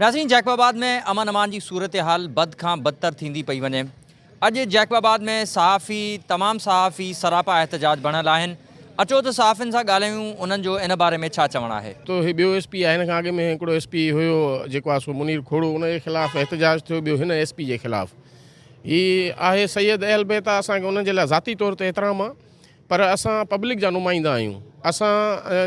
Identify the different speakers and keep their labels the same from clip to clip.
Speaker 1: नाज़रीन, जैकबाबाद में अमन अमान की सूरत हाल बद खां बदतर थींदी पई वञे। अॼु जैकबाबाद में तमाम सहाफ़ी सरापा एहतजाज बणियल आहिनि। अचो त सहाफ़ियुनि सां ॻाल्हायूं, उन्हनि जो इन बारे में छा चवणु आहे।
Speaker 2: तो ॿियो SP आहे, हिन खां अॻु में हिकिड़ो SP हुयो जेको आहे सो मुनीर खोड़ो, उनजे ख़िलाफ़ु एहतजाज थियो। ॿियो हिन SP जे ख़िलाफ़ु हीअ आहे सैयद अहल बेता। असांखे उन्हनि जे लाइ ज़ाती तौर ते एतिराम आहे, पर असां पब्लिक जा नुमाइंदा आहियूं। असां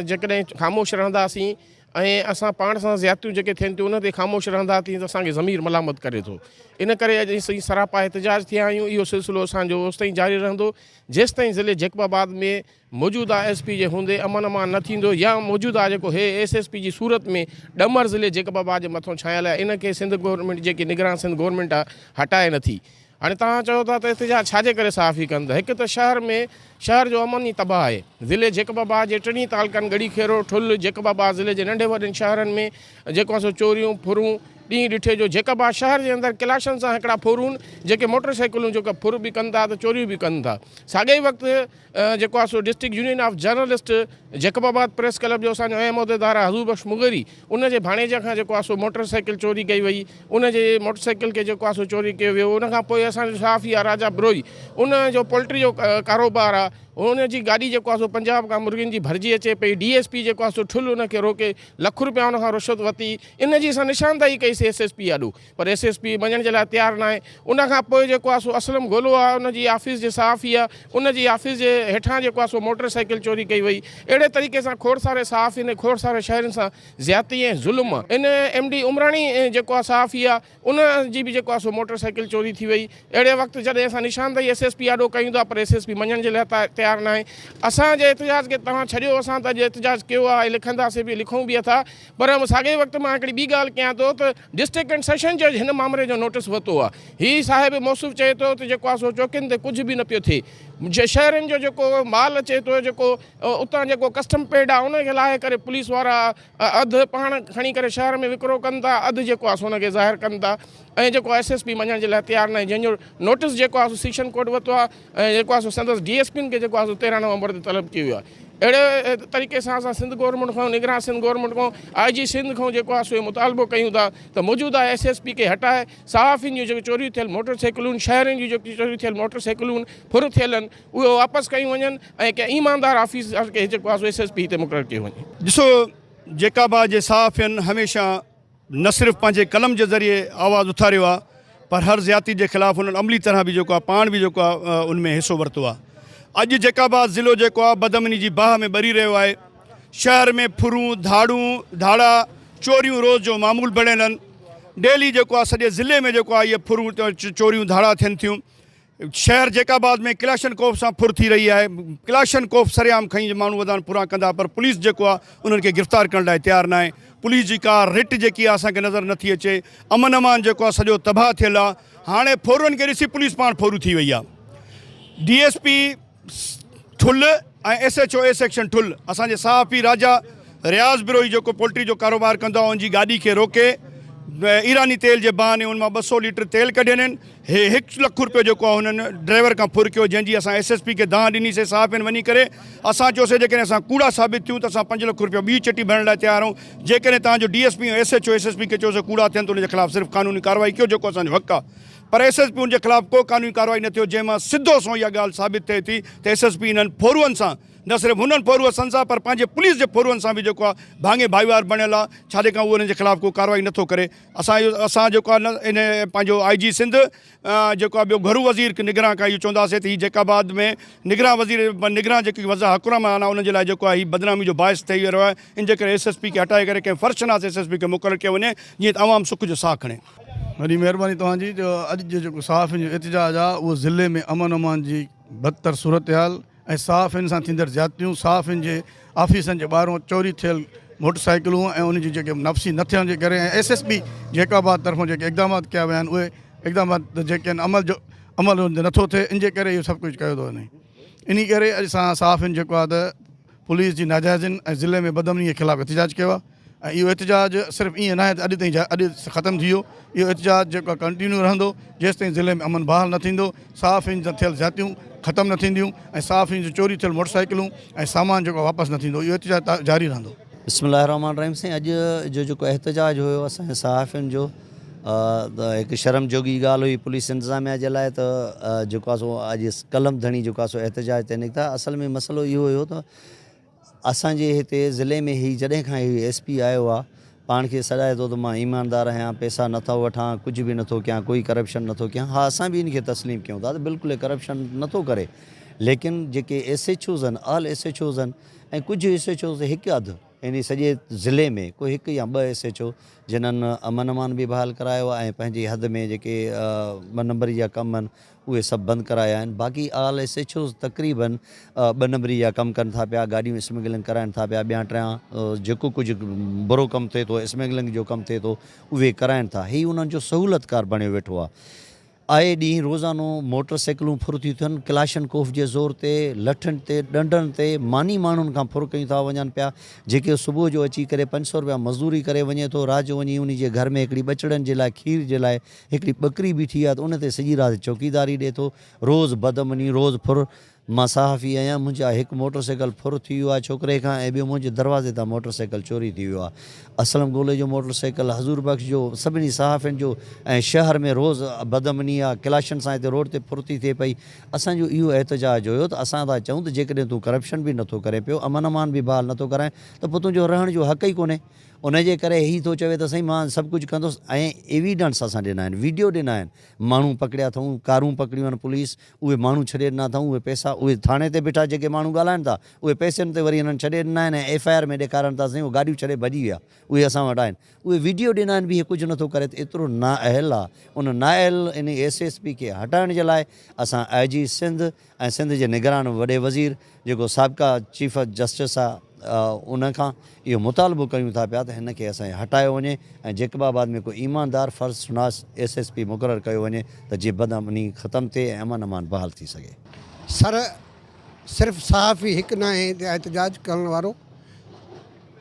Speaker 2: जेकॾहिं ख़ामोश रहंदासीं ऐं असां पाण सां ज़्यादतियूं जेके थियनि थियूं उन ते ख़ामोश रहंदासीं त असांखे ज़मीर मलामत करे थो। इन करे अॼु असीं सरापा एहतजाज थिया आहियूं। इहो सिलसिलो असांजो होसि ताईं जारी रहंदो जेसि ताईं ज़िले जैकबाबाद में मौजूदा SP जे हूंदे अमन अमान न थींदो, या मौजूदा जेको SSP जी सूरत में ॾमर ज़िले जैकबाबाद जे मथां छायल आहे, इनखे सिंध गवर्नमेंट जेकी निगरान सिंध गवर्नमेंट आहे हटाए नथी। हाणे तव्हां चओ था त एहतजाज छाजे करे सहाफ़ी कनि था। हिकु त शहर जो अमन ई तबाह आहे। ज़िले जैकबाबाद जे टिनी तालुकनि गड़ी खेरो ठुल जैकबाबाद ज़िले जे नंढे वॾनि शहरनि में जेको आहे सो चोरियूं फुरूं ॾींहुं ॾिठे जो जैकबाबाद शहर जे अंदरि क्लाशनि सां हिकिड़ा फुरून जेके मोटरसाइकिलूं जेका फुर बि कनि था त चोरियूं बि कनि था। साॻे वक़्तु जेको आहे सो district union of journalist Jacobabad press club जो असांजो अहम उहिदेदार आहे हज़ूर बख्श मुगरी, उनजे भाणेजे खां जेको आहे सो मोटरसाइकिल चोरी कई वई। उनजे मोटरसाइकिल खे जेको आहे सो चोरी कयो वियो। उनखां पोइ असांजो सहाफ़ी आहे राजा ब्रोई, उनजो पोल्ट्री जो कारोबार आहे। उनजी गाॾी जेको आहे सो पंजाब खां मुर्गियुनि जी भरिजी अचे पई। DSP जेको आहे सो ठुल उनखे रोके, लख रुपया उनखां रिश्वत वरिती। इनजी असां निशानदाही कईसीं SSP आॾो, पर SSP मञण जे लाइ तयारु न आहे। उनखां पोइ जेको आहे सो असलम गोलो आहे, उनजी ऑफिस जे सहाफ़ी आहे, उनजी ऑफिस जे हेठां जेको आहे सो मोटरसाइकिल चोरी कई वई। अहिड़े तरीक़े सां खोड़ सारे सहाफ़ियुनि खोड़ सारे शहरनि सां ज़्यादती ऐं ज़ुल्म। इन MD उमराणी जेको आहे सहाफ़ी आहे, उनजी बि जेको आहे सो मोटरसाइकिल चोरी थी वई। अहिड़े वक़्तु जॾहिं असां निशानदाही SSP आॾो कयूं था, पर SSP मञण जे लाइ तयारु न आहे। असांजे एहतजाज खे तव्हां छॾियो, असां त अॼु एहतजाज कयो आहे, लिखंदासीं बि लिखूं बि था, पर साॻे वक़्तु मां हिकिड़ी ॿी ॻाल्हि कयां थो त डिस्ट्रिक्ट एंड सेशन जज हिन मामले जो नोटिस वरितो आहे। हीअ साहिब मौसूफ़ चए थो त जेको आहे सो चौकियुनि ते कुझु बि न पियो थिए। शहरनि जो जेको माल अचे थो, जेको उतां जेको कस्टम पेड आहे, उनखे लाहे करे पुलिस वारा अधु पाण खणी करे शहर में विकिरो कनि था, अधु जेको आहे सो उनखे ज़ाहिर कनि था। ऐं जेको SSP मञण जे लाइ तयारु न आहे, जंहिंजो नोटिस जेको आहे सो सेशन कोर्ट वरितो आहे ऐं जेको आहे सो संदसि DSP खे जेको आहे सो 13 नवंबर ते तलब कयो वियो आहे। अहिड़े तरीक़े सां असां सिंध गवर्नमेंट खां, निगरान सिंध गवर्नमेंट खां, IG सिंध खां जेको आहे सो मुतालबो कयूं था त मौजूदा SSP खे हटाए सहाफ़ियुनि जूं जेके चोरियूं थियल मोटरसाइकिलूं, शहरनि जूं जेकी चोरियूं थियल मोटरसाइकिलूं फुर थियल आहिनि, उहे वापसि कयूं वञनि ऐं कंहिं ईमानदार ऑफिसर खे जेको आहे सो SSP हिते मुक़ररु कयो वञे।
Speaker 3: ॾिसो, जैकबाबाद जे सहाफ़ियुनि हमेशह न सिर्फ़ु पंहिंजे कलम जे ज़रिए आवाज़ु उथारियो आहे, पर हर ज़्यादती जे ख़िलाफ़ु उन्हनि अमली तरह बि जेको आहे पाण बि जेको आहे उनमें हिसो वरितो आहे। अॼु जैकबाबाद ज़िलो जेको आहे बदअमनी जी बाह में ॿरी रहियो आहे। शहर में फुरूं धाड़ा चोरियूं रोज़ जो मामूल बणियल आहिनि। डेली जेको आहे सॼे ज़िले में जेको आहे इहे फुरूं चोरियूं धाड़ा थियनि थियूं। शहर जैकबाबाद में क्लाशन कोफ़ सां फुर थी रही आहे। क्लाशन कोफ़ सरेआम खई माण्हू वधान पूरा कंदा, पर पुलिस जेको आहे उन्हनि खे गिरफ़्तार करण लाइ तयारु न आहे। पुलिस जी का रिट जेकी आहे असांखे नज़र नथी अचे। अमन अमान जेको आहे सॼो तबाह थियल आहे। हाणे फोरुनि खे ॾिसी पुलिस पाण फोरू थी वई आहे। DSP ठुल ऐं SHO A सेक्शन ठुल असांजे सहाफ़ी राजा रियाज़ बिरोई जेको पोल्ट्री जो कारोबार कंदो आहे, उनजी गाॾी खे रोके ईरानी तेल जे बहाने उन मां 200 लीटर तेल कढियल आहिनि। 1 लख रुपयो जेको आहे हुननि ड्राइवर खां फुर कयो, जंहिंजी असां SSP खे दाह ॾिनीसीं सहाफ़ियुनि वञी करे। असां चयोसीं जेकॾहिं असां कूड़ा साबित थियूं त असां 5 लख रुपया ॿी चिटी भरण लाइ तयारु आहियूं। जेकॾहिं तव्हांजो DSP ऐं SHO SSP खे चयोसीं कूड़ा थियनि त उनजे ख़िलाफ़ु सिर्फ़ु क़ानूनी कार्रवाई कयो, जेको असांजो हक़ु आहे। पर SSP उनजे ख़िलाफ़ु को क़ानूनी कार्रवाई न थियो, जंहिंमां सिधो सो इहा ॻाल्हि साबित थिए थी त SSP इन्हनि फोरुअनि सां, न सिर्फ़ु हुननि फोरुअनि सां, पर पंहिंजे पुलिस जे फोरुअनि सां बि जेको आहे भाङे भाईवार बणियल आहे। छाजे खां उहो उन्हनि जे ख़िलाफ़ु को कार्रवाई नथो करे। असां जेको आहे न इन पंहिंजो IG सिंध जेको आहे ॿियो घरू वज़ीर निगरान खां इहो चवंदासीं त हीअ जैकबाबाद में निगरान जेकी वज़ा हुकुरमान आहे उनजे लाइ जेको आहे हीअ बदनामी जो बाहिस ठही रहियो आहे। इन जे करे SSP खे हटाए करे कंहिं फ़र्शनास SSP खे मुक़ररु कयो वञे, जीअं त आवाम सुख जो साह खणे।
Speaker 4: वॾी महिरबानी तव्हांजी। जो अॼु जो जेको सहाफ़ियुनि जो एहतजाज आहे, उहो ज़िले में अमन अमान जी बदतर सूरत हाल ऐं सहाफ़ियुनि सां थींदड़ ज़्यादतियूं, सहाफ़ियुनि जे ऑफिसनि जे ॿाहिरों चोरी थियल मोटरसाइकिलूं ऐं उन जी जेके नफ़्सी न थियण जे करे, ऐं SSP जैकबाबाद तरफ़ां जेके इक़दामात कया विया आहिनि, उहे इक़दामात जेके आहिनि अमल नथो थिए। इन जे करे इहो सभु कुझु कयो थो वञे। इन करे असां सहाफ़ियुनि जेको आहे त पुलिस जी नाजाइज़नि ऐं ज़िले में बदअमनी जे ख़िलाफ़ु एहतजाज कयो आहे। ऐं इहो एहतजाज सिर्फ़ु ईअं न आहे त अॼु ख़तमु थी वियो। इहो एहतजाज जेको आहे कंटिन्यू रहंदो जेसि ताईं ज़िले में अमन बहाल न थींदो, सहाफ़ियुनि सां थियल ज़्यादतियूं ख़तमु न थींदियूं ऐं सहाफ़ियुनि जूं चोरी थियल मोटरसाइकिलूं ऐं सामान जेको वापसि न थींदो। इहो एहतजाज जारी रहंदो।
Speaker 5: बिस्मिल्लाहिर्रहमानिर्रहीम से अॼु जो एहतजाज हुयो असांजे सहाफ़ियुनि जो हिकु शर्म जोगी ॻाल्हि हुई पुलिस इंतज़ामिया जे लाइ त जेको आहे सो अॼु कलम धणी जेको आहे सो एहतजाज ते निकिता। असल में मसइलो इहो हुयो त असांजे हिते ज़िले में ही जॾहिं खां ही SP आयो आहे पाण खे सॾाए थो त मां ईमानदार आहियां, पैसा नथो वठां, कुझु बि नथो कयां, कोई करप्शन नथो कयां। हा, असां बि इनखे तस्लीम कयूं था त बिल्कुलु करप्शन नथो करे, लेकिन जेके SHOs आहिनि, ऑल SHOs आहिनि ऐं कुझु SHOs हिकु अधु इन सॼे ज़िले में कोई हिकु या ॿ SHO जिन्हनि अमन अमान बि बहाल करायो आहे ऐं पंहिंजी हद में जेके 2 नंबरी जा कम आहिनि उहे सभु बंदि कराया आहिनि। बाक़ी ऑल SHOs तक़रीबन 2 नंबरी जा कमु कनि था पिया, गाॾियूं स्मगलिंग कराइनि था पिया, ॿिया टियां जेको कुझु बुरो कमु थिए थो, स्मगलिंग जो कमु थिए थो, उहे कराइनि था। ही उन्हनि जो सहूलियतकार बणियो वेठो आहे। आए ॾींहुं रोज़ानो मोटर साइकिलूं फुर थियूं थियनि, क्लाशनकोफ जे ज़ोर ते, लठनि ते, डंडनि ते, मानी माण्हुनि खां फुर कयूं था वञनि पिया। जेके सुबुह जो अची करे 500 रुपया मज़दूरी करे वञे थो, राति जो वञी उन जे घर में हिकिड़ी ॿचिड़नि जे लाइ खीर जे लाइ हिकिड़ी ॿकरी बीठी आहे त उन ते सॼी राति चौकीदारी ॾिए थो। रोज़ बदमनी, रोज़ फुर। मां सहाफ़ी आहियां, मुंहिंजा हिकु मोटर साइकिल फुर थी वियो आहे छोकिरे खां, ऐं ॿियो मुंहिंजे दरवाज़े तां मोटर साइकिल चोरी थी वियो आहे। असलम गोले जो मोटर साइकिल, हज़ूर बख़्श जो, सभिनी सहाफ़ियुनि जो, ऐं शहर में रोज़ बदमनी आहे, क्लाशन सां हिते रोड ते फुर्ती थिए पई। असांजो इहो एहतजाज हुयो त असां था चऊं त जेकॾहिं तूं करप्शन बि नथो करे पियो, अमन अमान बि बहाल नथो कराए, त पोइ तुंहिंजो रहण जो हक़ ई कोन्हे। उनजे करे ही थो चवे त साईं मां सभु कुझु कंदुसि, ऐं एविडेंस असां ॾिना आहिनि, वीडियो ॾिना आहिनि, माण्हू पकड़िया अथऊं, कारूं पकड़ियूं आहिनि पुलिस, उहे माण्हू छॾे ॾिना अथऊं, उहे पैसा उहे थाणे ते बीठा जेके माण्हू ॻाल्हाइनि था उहे पैसनि ते वरी हिननि छॾे ॾिना आहिनि ऐं FIR में ॾेखारनि था साईं उहे गाॾियूं छॾे भॼी विया, उहे असां वटि आहिनि। उहे वीडियो ॾिना आहिनि बि इहे कुझु नथो करे, त एतिरो नाअहल आहे। उन नाअहल इन SSP खे हटाइण जे लाइ असां IG सिंध ऐं सिंध जे निगरान वॾे वज़ीर जेको साबिक़ा चीफ जस्टिस आहे उन खां इहो मुतालबो कयूं था पिया त हिन खे असांखे हटायो वञे ऐं जेकबाबाद में कोई ईमानदार फ़र्ज़शुनास SSP मुक़ररु कयो वञे त जीअं बदअमनी ख़तमु थिए ऐं अमन अमान बहाल थी सघे।
Speaker 6: सर सिर्फ़ु सहाफ़ी हिकु न आहे एहतजाज करण वारो,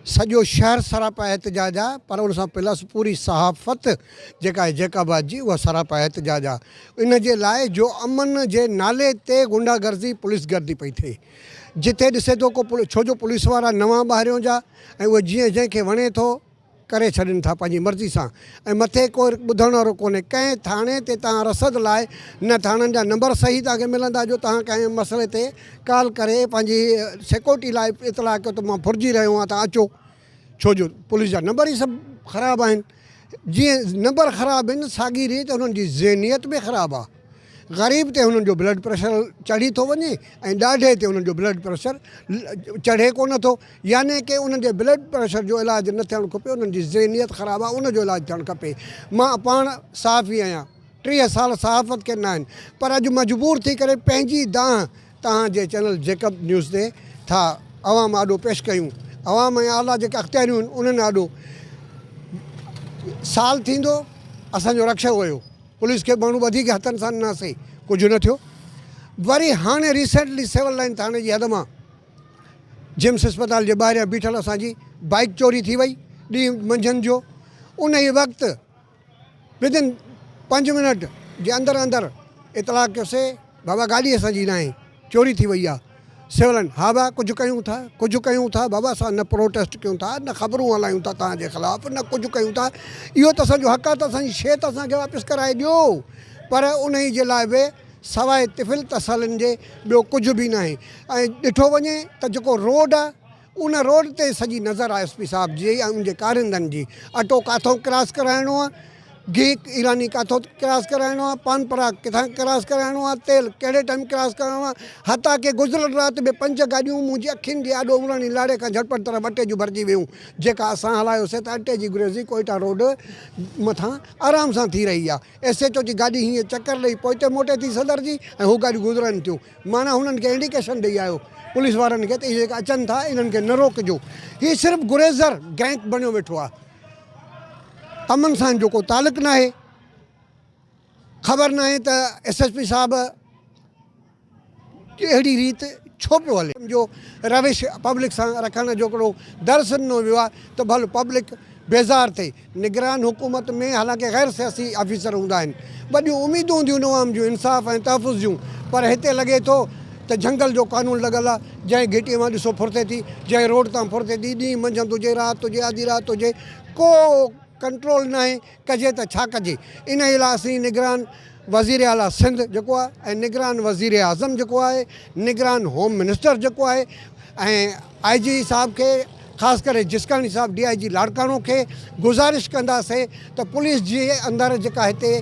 Speaker 6: सॼो शहर सरापा एहतजाज आहे, पर उन सां प्लस पूरी सहाफ़त जेका आहे जैकाबाद जी उहा सरापा एहतजाज आहे। इन जे लाइ जो अमन जे नाले ते गुंडागर्दी पुलिस गर्दी पई थिए, जिथे ॾिसे थो को छो जो पुलिस वारा नवां ॿाहिरियों जा ऐं उहे जीअं जंहिंखे वणे थो करे छॾनि था पंहिंजी मर्ज़ी सां, ऐं मथे को ॿुधण वारो कोन्हे। कंहिं थाणे ते तव्हां रसद लाइ न थाणनि जा नंबर सही तव्हांखे मिलंदा जो तव्हां कंहिं मसइले ते कॉल करे पंहिंजी सिक्योरिटी लाइ इतलाह कयो त मां फुरिजी रहियो आहियां, तव्हां अचो, छो जो पुलिस जा नंबर ई सभु ख़राबु आहिनि। जीअं नंबर ख़राबु आहिनि, साॻी रीति उन्हनि जी ज़हनियत बि ख़राबु आहे। ग़रीब ते हुननि जो ब्लड प्रेशर चढ़ी थो वञे ऐं ॾाढे ते हुननि जो ब्लड प्रेशर चढ़े कोन थो, यानी कि उन्हनि जे ब्लड प्रेशर जो इलाजु न थियणु खपे, उन्हनि जी ज़हनियत ख़राबु आहे, उनजो इलाजु थियणु खपे। मां पाण सहाफ़ी आहियां, 30 साल सहाफ़त कया आहिनि, पर अॼु मजबूर थी करे पंहिंजी दांह तव्हांजे चैनल जेकब न्यूज़ ते था अवाम आॾो पेश कयूं। अवाम ऐं आला जेके अख़्तियारियूं आहिनि उन्हनि आॾो साल थींदो असांजो रक्षक हुयो, पुलिस खे माण्हू वधीक हथनि सां ॾिनासीं, कुझु न थियो। वरी हाणे रिसेंटली सिविल लाइन थाणे जी हद मां जिम्स अस्पताल जे ॿाहिरियां बीठल असांजी बाइक चोरी थी वई ॾींहुं मंझंदि जो। उन ई वक़्तु विदिन 5 मिनट जे अंदरि अंदरि इतलाह कयोसीं बाबा गाॾी असांजी न आहे, चोरी थी वई आहे। सिविल लाइन, हा भाउ कुझु कयूं था बाबा, असां न प्रोटेस्ट कयूं था, न ख़बरूं हलायूं था तव्हांजे ख़िलाफ़ु, न कुझु कयूं था, इहो त असांजो हक़ आहे त असांजी शइ त असांखे वापसि कराए ॾियो। पर उन ई जे लाइ बि सवाइ तिफ़िल तसलनि जे ॿियो कुझु बि न आहे। ऐं ॾिठो वञे त जेको रोड आहे उन रोड ते सॼी नज़र आहे SP साहिब जी ऐं उनजे कारिंदनि जी। अटो काथों क्रॉस कराइणो आहे, घी ईरानी काथों क्रॉस कराइणो आहे, पान पराग किथां क्रॉस कराइणो आहे, तेल कहिड़े टाइम क्रॉस कराइणो आहे। हता की गुज़िरियल राति में 5 गाॾियूं मुंहिंजी अखियुनि जे आॾो उमराणी लाड़े खां झटपट तरह अटे जूं भरिजी वियूं, जेका असां हलायोसीं त अटे जी गुरेज़ी कोइटा रोड मथां आराम सां थी रही आहे। SHO जी गाॾी हीअं चकर ॾेई पोइ मोटे थी सदर जी ऐं हू गाॾियूं गुज़रनि थियूं। माना हुननि खे इंडिकेशन ॾेई आयो पुलिस वारनि खे त इहे जेका अचनि था इन्हनि खे न रोकजो। हीअ सिर्फ़ु गुरेज़र गैंग बणियो वेठो आहे, अमन सां जो को तालुक़ न आहे। ख़बर न आहे त SSP साहिब अहिड़ी रीति छो पियो हले, जो रविश पब्लिक सां रखण जो हिकिड़ो दर्स ॾिनो वियो आहे त भले पब्लिक बेज़ार थिए। निगरान हुकूमत में हालांकि गैर सियासी ऑफिसर हूंदा आहिनि, वॾियूं उमेदूं हूंदियूं आहिनि अवाम जूं इंसाफ़ ऐं तहफ़ुज़ जूं, पर हिते लॻे थो त झंगल जो कानून लॻल आहे, जंहिं घिटीअ मां ॾिसो फुर्ते थी, जंहिं रोड तां फुर्ते थी, ॾींहुं मंझंदि हुजे, राति हुजे, आधी राति हुजे, को कंट्रोल न आहे, कजे त छा कजे। इन जे लाइ असीं निगरान वज़ीर आला सिंध जेको आहे ऐं निगरान वज़ीर आज़म जेको आहे, निगरान होम मिनिस्टर जेको आहे ऐं IG साहब खे, ख़ासि करे जिसकाणी साहब DIG लाड़काणो खे गुज़ारिश कंदासीं त पुलिस जे अंदरि जेका हिते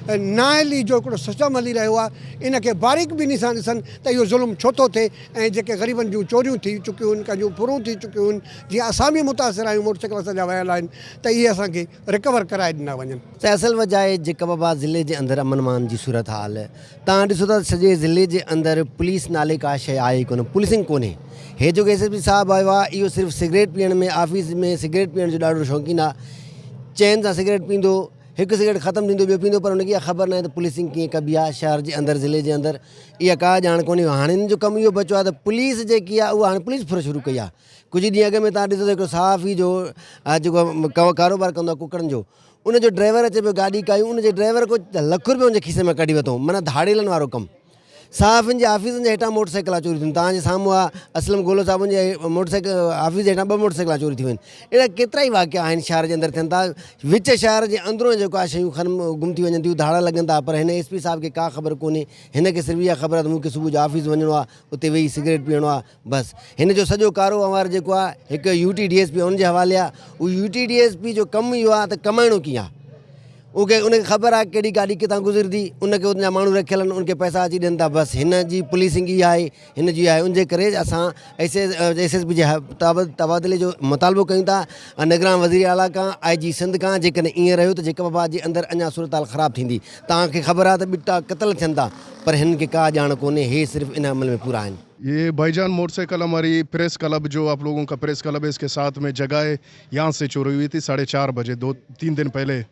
Speaker 6: नाइली जो हिकिड़ो सिस्टम हली रहियो आहे, इन खे बारीकबीनी सां ॾिसनि त इहो ज़ुल्म छो थो थिए ऐं जेके ग़रीबनि जूं चोरियूं थी चुकियूं आहिनि, कंहिंजूं फुरूं थी चुकियूं आहिनि, जीअं असां बि मुतासिर आहियूं, मोटरसाइकिल सॼा वियल आहिनि, त इहे असांखे रिकवर कराए ॾिना वञनि।
Speaker 7: त असल वजह आहे जैकबाबाद ज़िले जे अंदरि अमन अमान जी सूरत हाल। तव्हां ॾिसो था सॼे ज़िले जे अंदरि पुलिस नाले का शइ आहे कोन, पुलिसिंग कोन्हे। हे जेको SSP साहब आयो आहे, इहो सिर्फ़ु सिगरेट पीअण में, ऑफिस में सिगरेट पीअण जो ॾाढो शौक़ीन आहे। चैन सां सिगरेट पींदो, हिकु सिगरेट ख़तमु थींदो, ॿियो पींदो, पर हुनखे इहा ख़बर न आहे त पुलिसिंग कीअं कबी आहे शहर जे अंदरि, ज़िले जे अंदरि। इहा का ॼाण कोन्हे। हाणे हिन जो कमु इहो बचो आहे त पुलिस जेकी आहे उहा हाणे पुलिस फुर शुरू कई आहे। कुझु ॾींहं अॻु में तव्हां ॾिसो त हिकिड़ो सहाफ़ी जो जेको कारोबार कंदो आहे कुकड़नि जो, उनजो ड्राइवर अचे पियो गाॾी कायूं, उनजे ड्राइवर को ₹1,00,000 उनजे खीसे में कढी वरितो, माना धाड़ेलनि वारो कमु। सहाफ़ियुनि जे ऑफिसनि जे हेठां मोटरसाइकिल चोरी थियूं। तव्हांजे साम्हूं आहे असलम गोलो साहिब जे मोटरसाइकिल ऑफिस जे हेठां 2 मोटरसाइकिल चोरी थियूं आहिनि। अहिड़ा केतिरा ई वाक़िया आहिनि शहर जे अंदरि थियनि था। विच शहर जे अंदरूं जेको आहे शयूं गुम थी वञनि थियूं, धाड़ा लॻनि था, पर हिन SP साहब खे का ख़बर कोन्हे। हिनखे सिर्फ़ु इहा ख़बर आहे त मूंखे सुबुह जो ऑफिस वञिणो आहे, उते वेही सिगरेट पीअणो आहे, बसि। हिन जो सॼो कारोबार जेको आहे हिकु UT DSP हुनजे हवाले आहे। उहो UT DSP जो कमु इहो आहे त कमाइणो कीअं आहे, उनखे ख़बर आहे कहिड़ी गाॾी किथां गुज़रंदी, उनखे उनजा माण्हू रखियल आहिनि, उनखे पैसा अची ॾियनि था, बसि। हिन जी पुलिसिंग इहा आहे, हिन जी आहे। उनजे करे असां SSP जे तबादले जो मुतालबो कयूं था निगरान वज़ीर आला खां, IG सिंध खां। जेकॾहिं ईअं रहियो त जैकबाबाद जे अंदरि अञा सूरत हाल ख़राबु थींदी। तव्हांखे ख़बर आहे त ॿिटा क़तल थियनि था, पर हिननि खे का ॼाण कोन्हे। हे सिर्फ़ु इन अमल में पूरा आहिनि।
Speaker 3: ये भाईजान मोटरसाइकिल हमारी प्रेस क्लब, जो आप लोगों का प्रेस क्लब है, इसके साथ में जगह है, यहाँ से चोरी हुई थी 4:30 बजे 2-3 दिन पहले।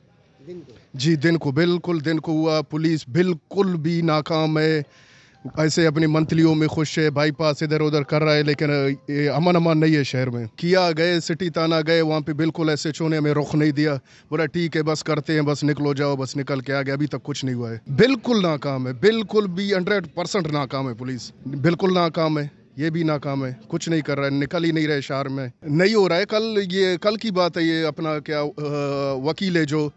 Speaker 3: जी, दिन को, बिल्कुल दिन को हुआ। पुलिस बिल्कुल भी नाकाम है, ऐसे अपनी मंथलियों में खुश है, बाईपास इधर उधर कर रहा है, लेकिन ये अमन अमान नहीं है शहर में। किया गए, सिटी थाना गए, वहाँ पे बिल्कुल SHO ने हमें रुख नहीं दिया, बोला ठीक है बस करते हैं, बस निकलो जाओ, बस निकल के आ गए। अभी तक कुछ नहीं हुआ है। बिल्कुल नाकाम है, बिल्कुल भी 100% नाकाम है पुलिस, बिल्कुल नाकाम है। ये भी नाकाम है, कुछ नहीं कर रहा है, निकल ही नहीं रहे शहर में, नहीं हो रहा है। कल की बात है, ये अपना क्या वकील है जो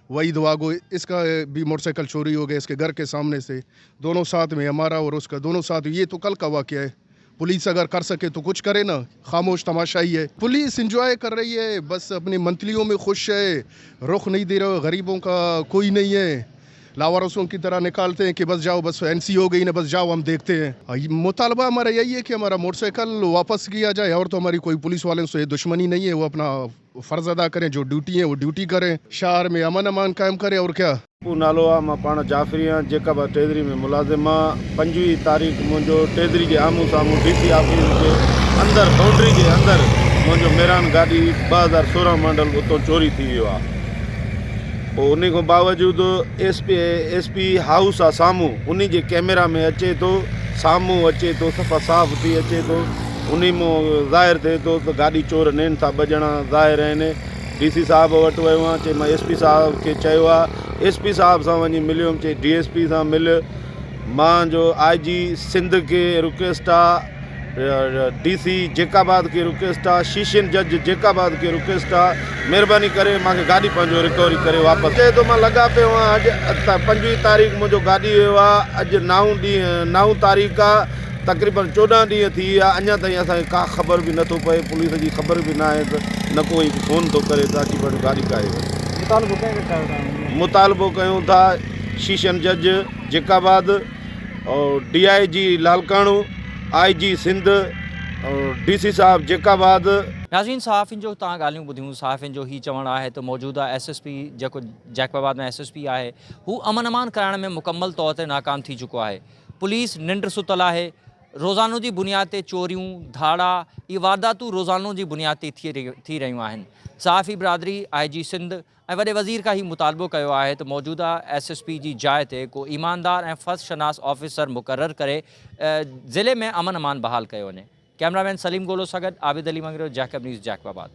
Speaker 3: वहीद वागो, इसका भी मोटरसाइकिल चोरी हो गया इसके घर के सामने से, दोनों साथ में, हमारा और उसका दोनों साथ। ये तो कल का वाक़या है। पुलिस अगर कर सके तो कुछ करे ना, खामोश तमाशा ही है। पुलिस इंजॉय कर रही है, बस अपनी मंथलियों में खुश है, रुख नहीं दे रहे, गरीबों का कोई नहीं है। लावारसों की तरह निकालते हैं कि बस जाओ, बस NC हो गई ना, बस जाओ, हम देखते हैं। मुतालबा हमारा यही है कि हमारा मोटरसाइकिल वापस किया जाए, और तो हमारी कोई पुलिस वालों से दुश्मनी नहीं है। वो अपना फ़र्ज़ अदा करें, जो ड्यूटी है वो ड्यूटी करें, शहर में अमन अमान कायम करें, और क्या।
Speaker 8: नालो आहे, मां पाण जाफ़री आहियां, जैकबाबाद टेदरी में मुलाज़िम आहियां। 25 तारीख़ मुंहिंजो टेदरी जे आम्हूं साम्हूं DC ऑफिस जे अंदरि, बाउंड्री जे अंदरि, मुंहिंजो मेरान गाॾी 2016 मॉडल उतां चोरी थी वियो आहे। पोइ उन खां बावजूदि SP हाउस आहे साम्हूं, उन जे कैमरा में अचे थो, साम्हूं अचे थो, सफ़ा साफ़ थी अचे थो, उन मां ज़ाहिर थिए थो त गाॾी चोर नेनि था, ॿ ॼणा ज़ाहिर आहिनि। DC साहब वटि वियो आहियां, चई मां SP साहब खे चयो आहे, SP साहब सां वञी मिलियुमि, चई DSP सां मिल। मां जो IG सिंध खे रिक्वेस्ट आहे, DC जैकाबाद खे रिक्वेस्ट आहे, शीशन जज जैकाबाद खे रिक्वेस्ट आहे, महिरबानी करे मूंखे गाॾी पंहिंजो रिकवरी करे वापसि। चए थो मां लॻा पियो आहियां, अॼु 25 तारीख़ मुंहिंजो गाॾी वियो आहे, अॼु 9 तारीख़ आहे, तक़रीबन 14 ॾींहं थी विया, अञा ताईं असांखे का ख़बर बि नथो पए, पुलिस जी ख़बर बि न आहे, त न कोई फ़ोन थो करे त अची पंहिंजो गाॾी काए। मुतालबो कयूं था शीशन जज जैकाबाद और DIG लालकाणो, IG सिंध और DC साहब जैकाबाद।
Speaker 1: नाज़रीन, सहाफ़ियुनि जो तव्हां ॻाल्हियूं ॿुधियूं। सहाफ़ियुनि जो ही चवणु आहे त मौजूदा SSP जेको जैकबाबाद में SSP आहे, हू अमन अमान कराइण में मुकमल तौर ते नाकाम थी चुको आहे। पुलिस निंड सुतल आहे। रोज़ानो जी बुनियाद ते चोरियूं, धाड़ा, ये वारदातूं रोज़ानो जी बुनियाद ते थी रहियूं आहिनि। सहाफ़ी बिरादरी IG सिंध ऐं वॾे वज़ीर खां ही मुतालबो कयो आहे त मौजूदा SSP जी जाइ ते को ईमानदार ऐं फ़र्ज़ शनास ऑफिसर मुक़ररु करे ज़िले में अमन अमान बहाल कयो वञे। कैमरामैन सलीम गोलो सां गॾु आबिद अली मंगरो, जैकब न्यूज़, जैकबाबाद।